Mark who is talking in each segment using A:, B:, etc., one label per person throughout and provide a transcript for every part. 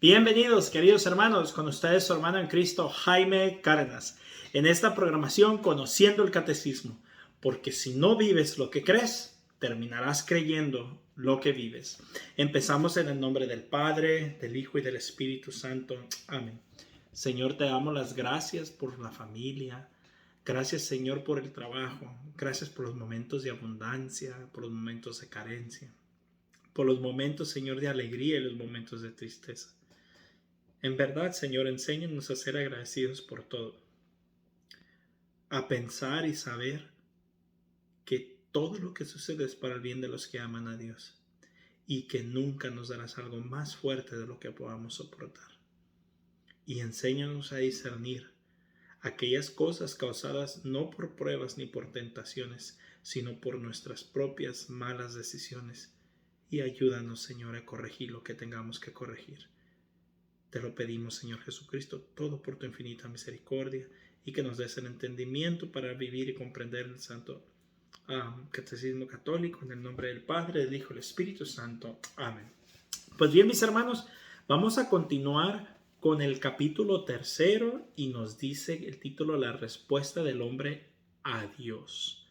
A: Bienvenidos, queridos hermanos, con ustedes su hermano en Cristo, Jaime Cárdenas, en esta programación Conociendo el Catecismo, porque si no vives lo que crees, terminarás creyendo lo que vives. Empezamos en el nombre del Padre, del Hijo y del Espíritu Santo. Amén. Señor, te damos las gracias por la familia. Gracias, Señor, por el trabajo. Gracias por los momentos de abundancia, por los momentos de carencia, por los momentos, Señor, de alegría y los momentos de tristeza. En verdad, Señor, enséñanos a ser agradecidos por todo, a pensar y saber que todo lo que sucede es para el bien de los que aman a Dios y que nunca nos darás algo más fuerte de lo que podamos soportar. Y enséñanos a discernir aquellas cosas causadas no por pruebas ni por tentaciones, sino por nuestras propias malas decisiones. Y ayúdanos, Señor, a corregir lo que tengamos que corregir. Te lo pedimos, Señor Jesucristo, todo por tu infinita misericordia y que nos des el entendimiento para vivir y comprender el santo Catecismo Católico, en el nombre del Padre, del Hijo y del Espíritu Santo. Amén. Pues bien, mis hermanos, vamos a continuar con el capítulo 3 y nos dice el título La respuesta del hombre a Dios.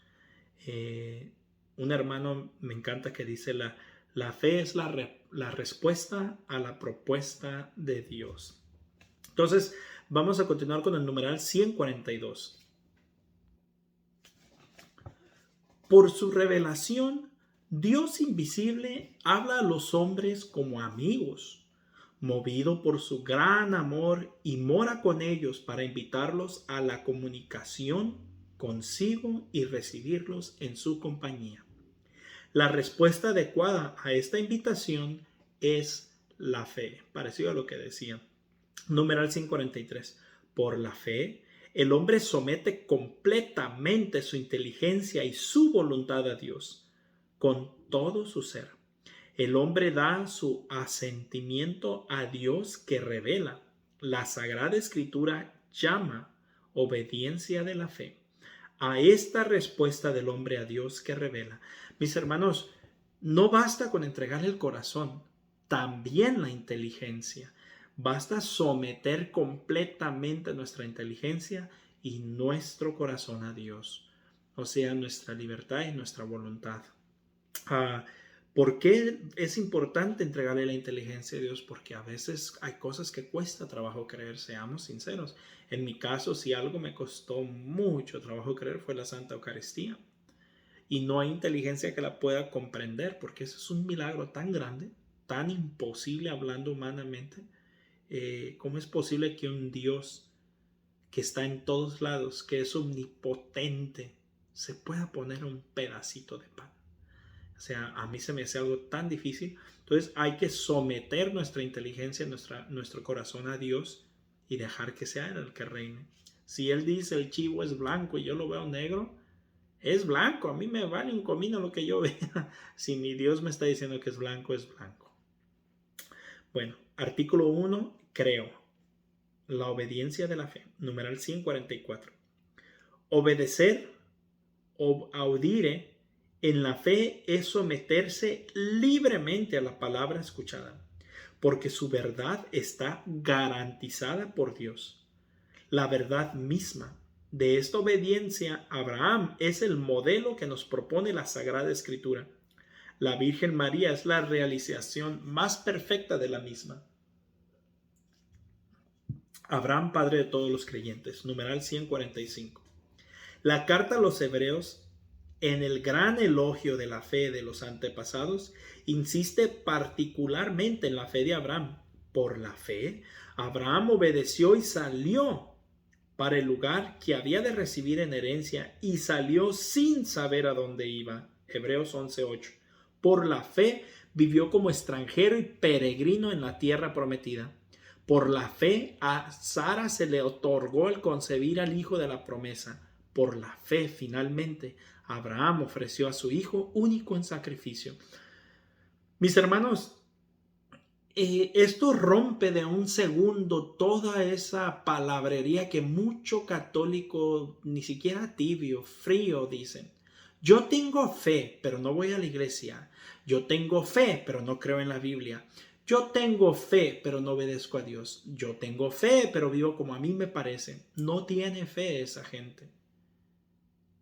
A: Un hermano me encanta que dice la fe es la respuesta a la propuesta de Dios. Entonces, vamos a continuar con el numeral 142. Por su revelación, Dios invisible habla a los hombres como amigos, movido por su gran amor y mora con ellos para invitarlos a la comunicación consigo y recibirlos en su compañía. La respuesta adecuada a esta invitación es la fe, parecido a lo que decía. Numeral 143. Por la fe, el hombre somete completamente su inteligencia y su voluntad a Dios, con todo su ser. El hombre da su asentimiento a Dios que revela. La Sagrada Escritura llama obediencia de la fe a esta respuesta del hombre a Dios que revela. Mis hermanos, no basta con entregarle el corazón, también la inteligencia. Basta someter completamente nuestra inteligencia y nuestro corazón a Dios, o sea, nuestra libertad y nuestra voluntad. ¿Por qué es importante entregarle la inteligencia a Dios? Porque a veces hay cosas que cuesta trabajo creer, seamos sinceros. En mi caso, si algo me costó mucho trabajo creer fue la Santa Eucaristía. Y no hay inteligencia que la pueda comprender, porque eso es un milagro tan grande, tan imposible hablando humanamente. ¿Cómo es posible que un Dios que está en todos lados, que es omnipotente, se pueda poner un pedacito de pan? O sea, a mí se me hace algo tan difícil. Entonces hay que someter nuestra inteligencia, nuestro corazón a Dios y dejar que sea Él el que reine. Si Él dice el chivo es blanco y yo lo veo negro, es blanco. A mí me vale un comino lo que yo vea. Si mi Dios me está diciendo que es blanco, es blanco. Bueno, artículo 1, creo. La obediencia de la fe. Numeral 144. Obedecer o audire en la fe es someterse libremente a la palabra escuchada, porque su verdad está garantizada por Dios. La verdad misma de esta obediencia, Abraham es el modelo que nos propone la Sagrada Escritura. La Virgen María es la realización más perfecta de la misma. Abraham, padre de todos los creyentes. Numeral 145. La carta a los Hebreos, en el gran elogio de la fe de los antepasados, insiste particularmente en la fe de Abraham. Por la fe, Abraham obedeció y salió para el lugar que había de recibir en herencia y salió sin saber a dónde iba. Hebreos 11:8. Por la fe vivió como extranjero y peregrino en la tierra prometida. Por la fe a Sara se le otorgó el concebir al hijo de la promesa. Por la fe, finalmente, Abraham ofreció a su hijo único en sacrificio. Mis hermanos, esto rompe de un segundo toda esa palabrería que mucho católico, ni siquiera tibio, frío, dicen. Yo tengo fe, pero no voy a la iglesia. Yo tengo fe, pero no creo en la Biblia. Yo tengo fe, pero no obedezco a Dios. Yo tengo fe, pero vivo como a mí me parece. No tiene fe esa gente.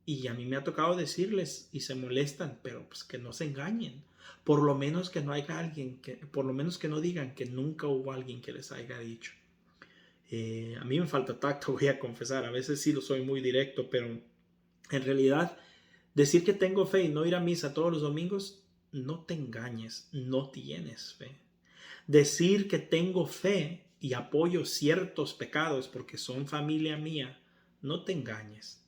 A: Y a mí me ha tocado decirles y se molestan, pero pues que no se engañen. Por lo menos que no haya alguien por lo menos que no digan que nunca hubo alguien que les haya dicho. A mí me falta tacto, voy a confesar. A veces sí lo soy muy directo, pero en realidad decir que tengo fe y no ir a misa todos los domingos, no te engañes, no tienes fe. Decir que tengo fe y apoyo ciertos pecados porque son familia mía, no te engañes,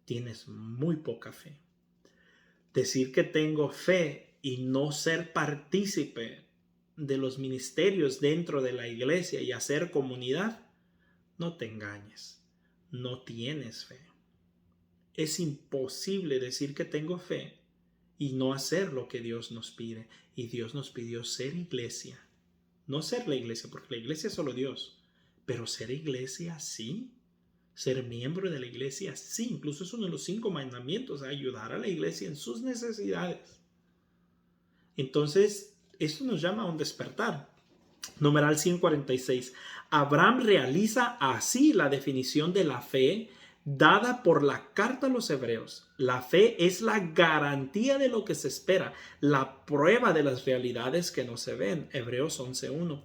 A: tienes muy poca fe. Decir que tengo fe y no ser partícipe de los ministerios dentro de la iglesia y hacer comunidad, no te engañes, no tienes fe. Es imposible decir que tengo fe y no hacer lo que Dios nos pide. Y Dios nos pidió ser iglesia. No ser la iglesia, porque la iglesia es solo Dios. Pero ser iglesia sí. Ser miembro de la iglesia sí. Incluso es uno de los 5 mandamientos. Ayudar a la iglesia en sus necesidades. Entonces, esto nos llama a un despertar. Numeral 146. Abraham realiza así la definición de la fe dada por la carta a los hebreos. La fe es la garantía de lo que se espera, la prueba de las realidades que no se ven. Hebreos 11:1.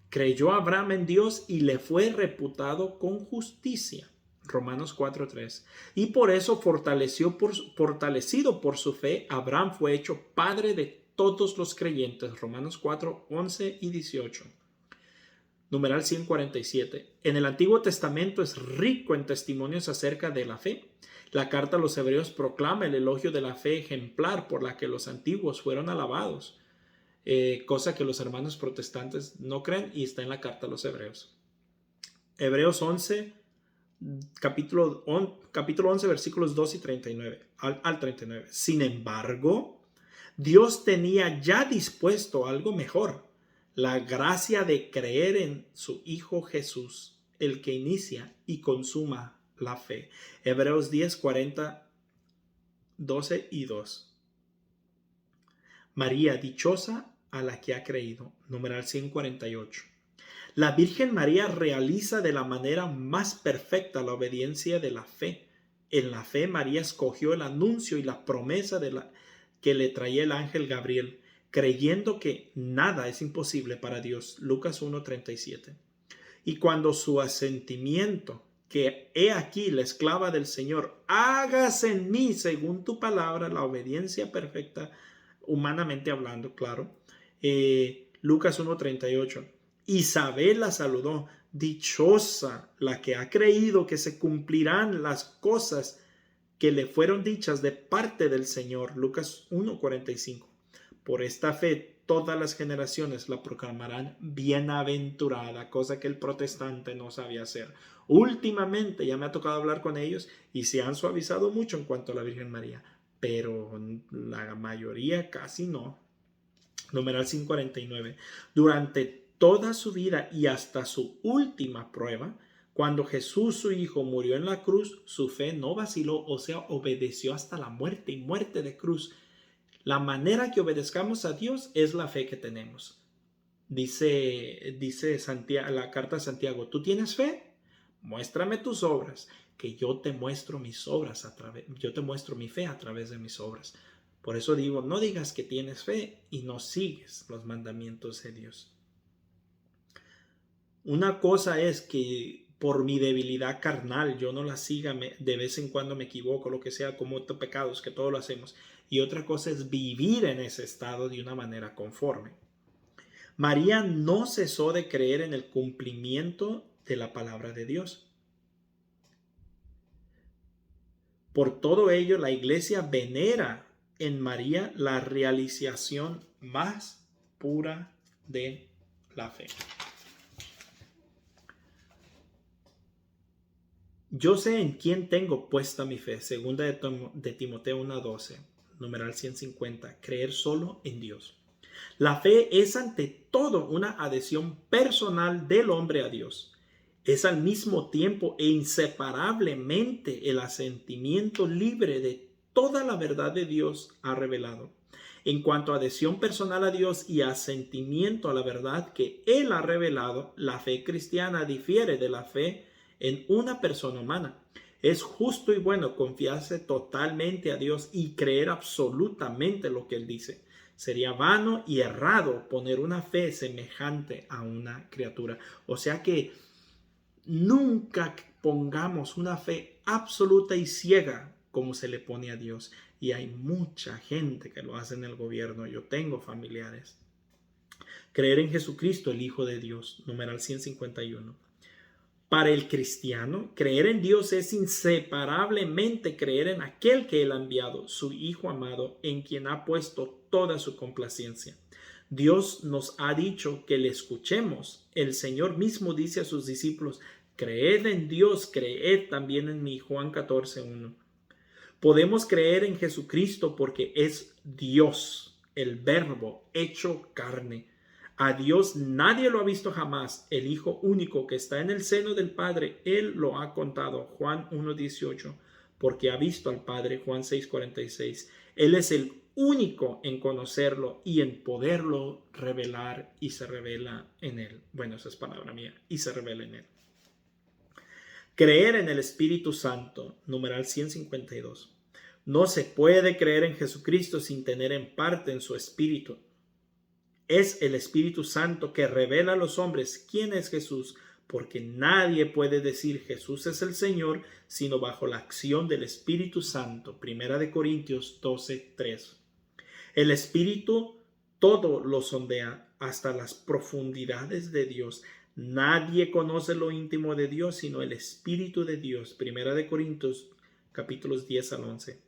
A: Creyó Abraham en Dios y le fue reputado con justicia. Romanos 4:3. Y por eso, fortalecido por su fe, Abraham fue hecho padre de todos los creyentes. Romanos 4:11 y 18. Numeral 147. En el Antiguo Testamento es rico en testimonios acerca de la fe. La carta a los hebreos proclama el elogio de la fe ejemplar por la que los antiguos fueron alabados, cosa que los hermanos protestantes no creen y está en la carta a los hebreos. Hebreos 11, capítulo 11, versículos 2 y 39, al 39. Sin embargo, Dios tenía ya dispuesto algo mejor, la gracia de creer en su Hijo Jesús, el que inicia y consuma la fe. Hebreos 10, 40, 12 y 2. María, dichosa a la que ha creído. Numeral 148. La Virgen María realiza de la manera más perfecta la obediencia de la fe. En la fe, María escogió el anuncio y la promesa que le traía el ángel Gabriel, creyendo que nada es imposible para Dios. Lucas 1:37. Y cuando su asentimiento, que he aquí la esclava del Señor, hágase en mí según tu palabra, la obediencia perfecta, humanamente hablando, claro. Lucas 1:38. Isabel la saludó, dichosa la que ha creído que se cumplirán las cosas que le fueron dichas de parte del Señor. Lucas 1:45. Por esta fe todas las generaciones la proclamarán bienaventurada, cosa que el protestante no sabía hacer. Últimamente ya me ha tocado hablar con ellos y se han suavizado mucho en cuanto a la Virgen María, pero la mayoría casi no. Numeral 149. Durante toda su vida y hasta su última prueba, cuando Jesús, su Hijo, murió en la cruz, su fe no vaciló, o sea, obedeció hasta la muerte y muerte de cruz. La manera que obedezcamos a Dios es la fe que tenemos. Dice Santiago, la carta de Santiago, ¿tú tienes fe? Muéstrame tus obras, que yo te muestro mis obras yo te muestro mi fe a través de mis obras. Por eso digo, no digas que tienes fe y no sigues los mandamientos de Dios. Una cosa es que por mi debilidad carnal yo no la siga, de vez en cuando me equivoco, lo que sea, como pecados, que todos lo hacemos. Y otra cosa es vivir en ese estado de una manera conforme. María no cesó de creer en el cumplimiento de la palabra de Dios. Por todo ello, la Iglesia venera en María la realización más pura de la fe. Yo sé en quién tengo puesta mi fe. Segunda de Timoteo 1:12, numeral 150. Creer solo en Dios. La fe es ante todo una adhesión personal del hombre a Dios. Es al mismo tiempo e inseparablemente el asentimiento libre de toda la verdad de Dios ha revelado. En cuanto a adhesión personal a Dios y asentimiento a la verdad que Él ha revelado, la fe cristiana difiere de la fe en una persona humana. Es justo y bueno confiarse totalmente a Dios y creer absolutamente lo que Él dice. Sería vano y errado poner una fe semejante a una criatura. O sea que nunca pongamos una fe absoluta y ciega como se le pone a Dios. Y hay mucha gente que lo hace en el gobierno. Yo tengo familiares. Creer en Jesucristo, el Hijo de Dios, numeral 151. Para el cristiano, creer en Dios es inseparablemente creer en aquel que Él ha enviado, su Hijo amado, en quien ha puesto toda su complacencia. Dios nos ha dicho que le escuchemos. El Señor mismo dice a sus discípulos, creed en Dios, creed también en mí. Juan 14:1. Podemos creer en Jesucristo porque es Dios, el Verbo hecho carne. A Dios nadie lo ha visto jamás. El Hijo único que está en el seno del Padre, Él lo ha contado. Juan 1:18. Porque ha visto al Padre. Juan 6:46. Él es el único en conocerlo y en poderlo revelar, y se revela en Él. Bueno, esa es palabra mía. Y se revela en Él. Creer en el Espíritu Santo, numeral 152. No se puede creer en Jesucristo sin tener en parte en su Espíritu. Es el Espíritu Santo que revela a los hombres quién es Jesús, porque nadie puede decir Jesús es el Señor sino bajo la acción del Espíritu Santo. Primera de Corintios 12:3. El Espíritu todo lo sondea hasta las profundidades de Dios. Nadie conoce lo íntimo de Dios sino el Espíritu de Dios. Primera de Corintios capítulos 10 al 11.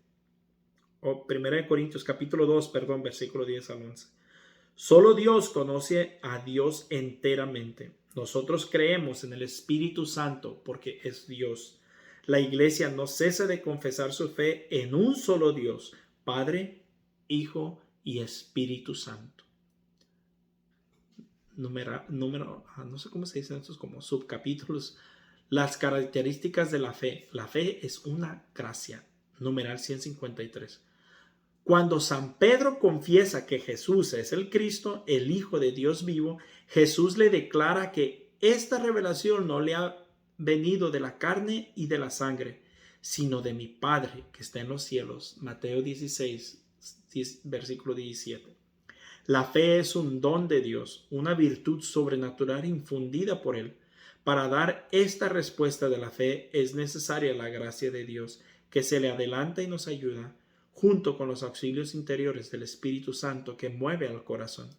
A: O Primera de Corintios capítulo 2, versículo 10 al 11. Solo Dios conoce a Dios enteramente. Nosotros creemos en el Espíritu Santo porque es Dios. La Iglesia no cesa de confesar su fe en un solo Dios, Padre, Hijo y Espíritu Santo. No sé cómo se dicen estos como subcapítulos. Las características de la fe. La fe es una gracia. Numeral 153. Cuando San Pedro confiesa que Jesús es el Cristo, el Hijo de Dios vivo, Jesús le declara que esta revelación no le ha venido de la carne y de la sangre, sino de mi Padre que está en los cielos. Mateo 16, versículo 17. La fe es un don de Dios, una virtud sobrenatural infundida por Él. Para dar esta respuesta de la fe es necesaria la gracia de Dios, que se le adelanta y nos ayuda, junto con los auxilios interiores del Espíritu Santo que mueve al corazón.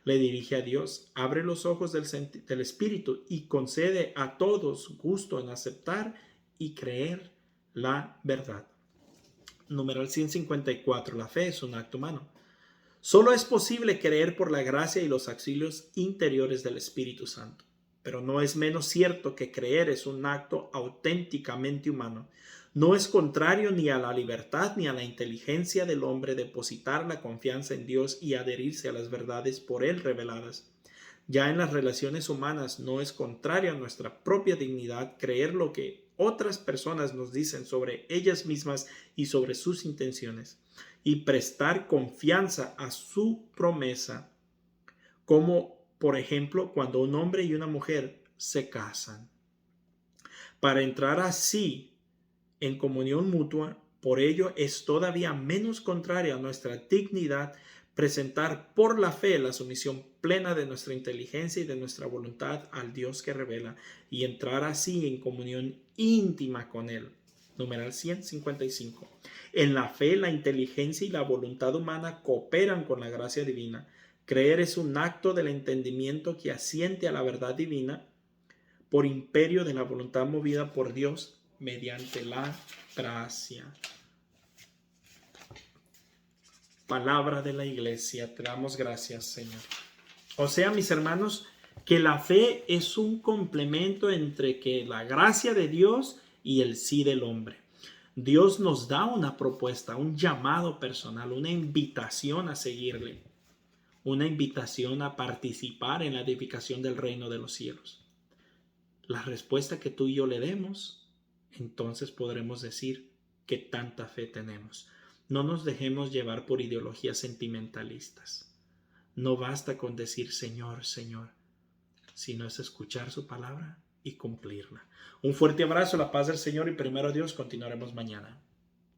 A: Le dirige a Dios, abre los ojos del Espíritu y concede a todos gusto en aceptar y creer la verdad. Numeral 154. La fe es un acto humano. Solo es posible creer por la gracia y los auxilios interiores del Espíritu Santo. Pero no es menos cierto que creer es un acto auténticamente humano. No es contrario ni a la libertad ni a la inteligencia del hombre depositar la confianza en Dios y adherirse a las verdades por Él reveladas. Ya en las relaciones humanas no es contrario a nuestra propia dignidad creer lo que otras personas nos dicen sobre ellas mismas y sobre sus intenciones, y prestar confianza a su promesa, como por ejemplo cuando un hombre y una mujer se casan. Para entrar así en comunión mutua, por ello es todavía menos contraria a nuestra dignidad presentar por la fe la sumisión plena de nuestra inteligencia y de nuestra voluntad al Dios que revela, y entrar así en comunión íntima con Él. Numeral 155. En la fe, la inteligencia y la voluntad humana cooperan con la gracia divina. Creer es un acto del entendimiento que asiente a la verdad divina por imperio de la voluntad movida por Dios mediante la gracia. Palabra de la Iglesia, te damos gracias, Señor. O sea, mis hermanos, que la fe es un complemento entre que la gracia de Dios y el sí del hombre. Dios nos da una propuesta, un llamado personal, una invitación a seguirle, una invitación a participar en la edificación del reino de los cielos. La respuesta que tú y yo le demos, entonces podremos decir que tanta fe tenemos. No nos dejemos llevar por ideologías sentimentalistas. No basta con decir Señor, Señor, sino es escuchar su palabra y cumplirla. Un fuerte abrazo, la paz del Señor y primero Dios, continuaremos mañana.